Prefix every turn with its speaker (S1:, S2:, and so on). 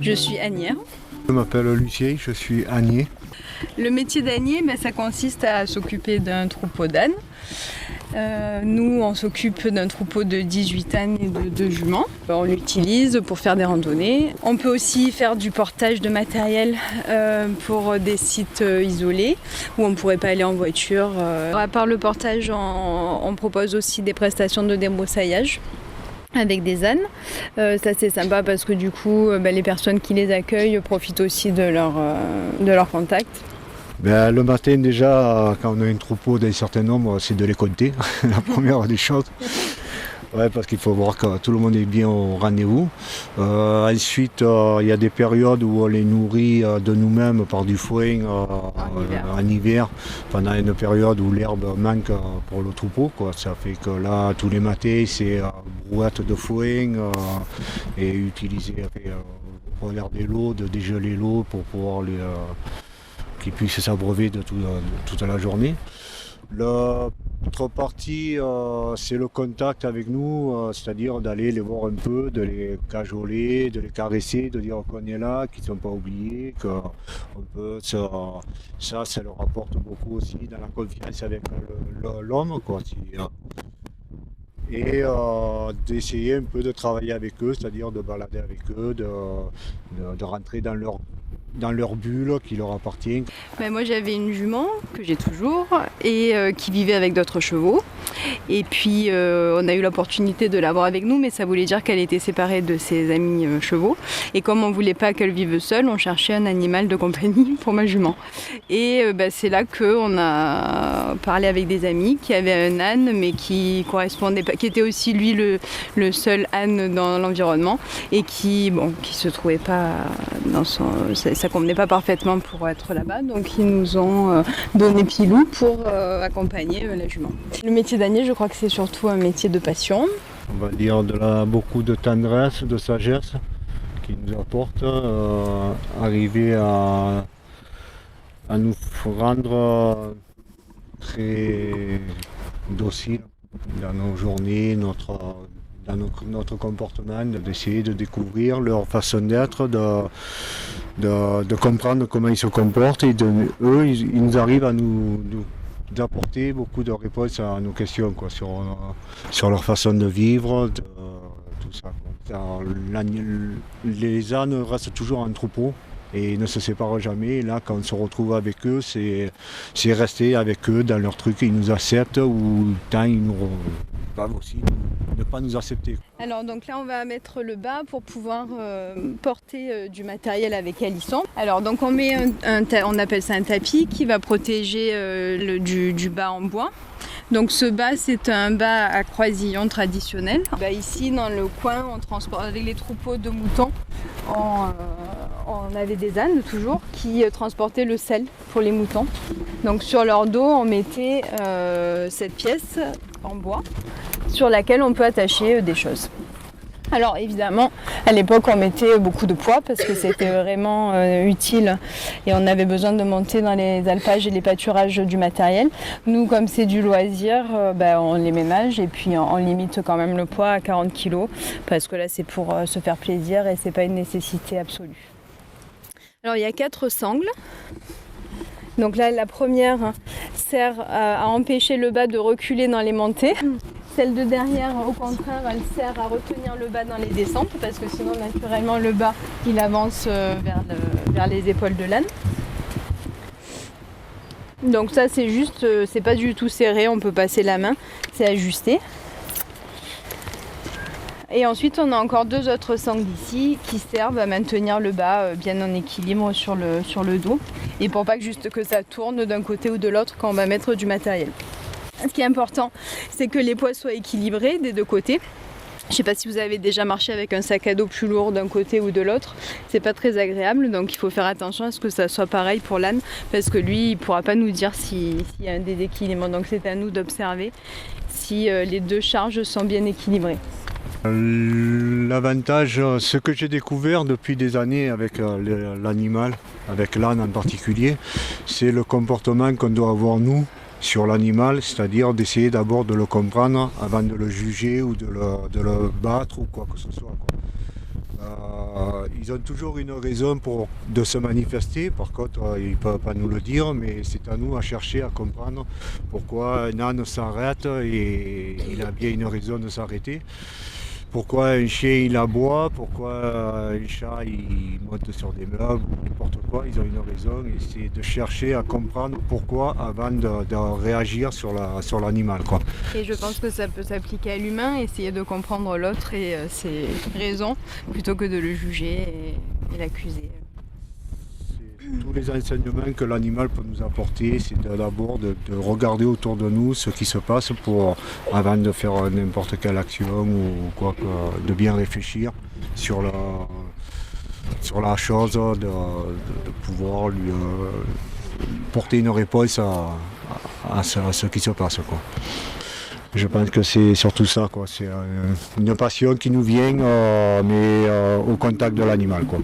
S1: Je suis ânière.
S2: Je m'appelle Lucien, je suis ânier.
S1: Le métier d'ânier, ça consiste à s'occuper d'un troupeau d'ânes. Nous, on s'occupe d'un troupeau de 18 ânes et de 2 juments. On l'utilise pour faire des randonnées. On peut aussi faire du portage de matériel pour des sites isolés où on ne pourrait pas aller en voiture. À part le portage, on propose aussi des prestations de débroussaillage avec des ânes. Ça c'est sympa parce que du coup les personnes qui les accueillent profitent aussi de leur contact.
S2: Le matin déjà, quand on a un troupeau d'un certain nombre, c'est de les compter, la première des choses. Ouais, parce qu'il faut voir que tout le monde est bien au rendez-vous. Ensuite, il y a des périodes où on les nourrit de nous-mêmes par du foin en hiver, pendant une période où l'herbe manque pour le troupeau, quoi. Ça fait que là, tous les matins, c'est brouette de foin et utiliser, regarder l'eau, de dégeler l'eau pour pouvoir qu'ils puissent s'abreuver de toute la journée. L'autre partie, c'est le contact avec nous, c'est-à-dire d'aller les voir un peu, de les cajoler, de les caresser, de dire qu'on est là, qu'ils ne sont pas oubliés, qu'on peut, ça leur apporte beaucoup aussi dans la confiance avec l'homme, quoi. Et d'essayer un peu de travailler avec eux, c'est-à-dire de balader avec eux, de rentrer dans leur bulle qui leur appartient.
S1: Moi j'avais une jument que j'ai toujours et qui vivait avec d'autres chevaux. Et puis on a eu l'opportunité de l'avoir avec nous, mais ça voulait dire qu'elle était séparée de ses amis chevaux. Et comme on ne voulait pas qu'elle vive seule, on cherchait un animal de compagnie pour ma jument. Et c'est là qu'on a parlé avec des amis qui avaient un âne, mais qui correspondait pas, qui était aussi lui le seul âne dans l'environnement et qui se trouvait pas dans ça convenait pas parfaitement pour être là-bas, donc ils nous ont donné Pilou pour accompagner la jument. Le métier d'ânier, je crois que c'est surtout un métier de passion.
S2: On va dire beaucoup de tendresse, de sagesse qui nous apporte, arriver à nous rendre très dociles dans nos journées, dans notre comportement, d'essayer de découvrir leur façon d'être, de comprendre comment ils se comportent et eux, ils nous arrivent à nous apporter beaucoup de réponses à nos questions, quoi, sur leur façon de vivre, tout ça, quoi. Les ânes restent toujours en troupeau et ne se séparent jamais. Et là, quand on se retrouve avec eux, c'est rester avec eux dans leur truc. Ils nous acceptent ou tant ils nous peuvent aussi ne pas nous accepter.
S1: Alors donc là on va mettre le bas pour pouvoir porter du matériel avec hélisson. Alors donc on met on appelle ça un tapis qui va protéger du bas en bois. Donc ce bas c'est un bas à croisillon traditionnel. Ici dans le coin on transporte avec les troupeaux de moutons. On avait des ânes toujours qui transportaient le sel pour les moutons. Donc sur leur dos on mettait cette pièce en bois sur laquelle on peut attacher des choses. Alors évidemment, à l'époque on mettait beaucoup de poids parce que c'était vraiment utile et on avait besoin de monter dans les alpages et les pâturages du matériel. Nous, comme c'est du loisir, on les ménage et puis on limite quand même le poids à 40 kg parce que là c'est pour se faire plaisir et c'est pas une nécessité absolue. Alors il y a 4 sangles. Donc là la première sert à empêcher le bas de reculer dans les montées. Celle de derrière, au contraire, elle sert à retenir le bas dans les descentes parce que sinon, naturellement, le bas, il avance vers les épaules de l'âne. Donc ça, c'est juste, c'est pas du tout serré, on peut passer la main, c'est ajusté. Et ensuite, on a encore 2 autres sangles ici qui servent à maintenir le bas bien en équilibre sur le dos et pour pas que ça tourne d'un côté ou de l'autre quand on va mettre du matériel. Ce qui est important, c'est que les poids soient équilibrés des 2 côtés. Je ne sais pas si vous avez déjà marché avec un sac à dos plus lourd d'un côté ou de l'autre. C'est pas très agréable, donc il faut faire attention à ce que ça soit pareil pour l'âne, parce que lui, il ne pourra pas nous dire s'il y a un déséquilibre. Donc c'est à nous d'observer si les 2 charges sont bien équilibrées.
S2: L'avantage, ce que j'ai découvert depuis des années avec l'animal, avec l'âne en particulier, c'est le comportement qu'on doit avoir nous sur l'animal, c'est-à-dire d'essayer d'abord de le comprendre avant de le juger ou de le battre ou quoi que ce soit, quoi. Ils ont toujours une raison de se manifester, par contre ils ne peuvent pas nous le dire, mais c'est à nous à chercher à comprendre pourquoi un âne s'arrête et il a bien une raison de s'arrêter. Pourquoi un chien il aboie, pourquoi un chat il monte sur des meubles, n'importe quoi, ils ont une raison et c'est de chercher à comprendre pourquoi avant de réagir sur l'animal, quoi.
S1: Et je pense que ça peut s'appliquer à l'humain, essayer de comprendre l'autre et ses raisons plutôt que de le juger et l'accuser.
S2: Tous les enseignements que l'animal peut nous apporter, c'est d'abord de regarder autour de nous ce qui se passe avant de faire n'importe quelle action ou quoi, de bien réfléchir sur la chose, de pouvoir lui porter une réponse à ce qui se passe, quoi. Je pense que c'est surtout ça, quoi. C'est une passion qui nous vient, mais au contact de l'animal, quoi.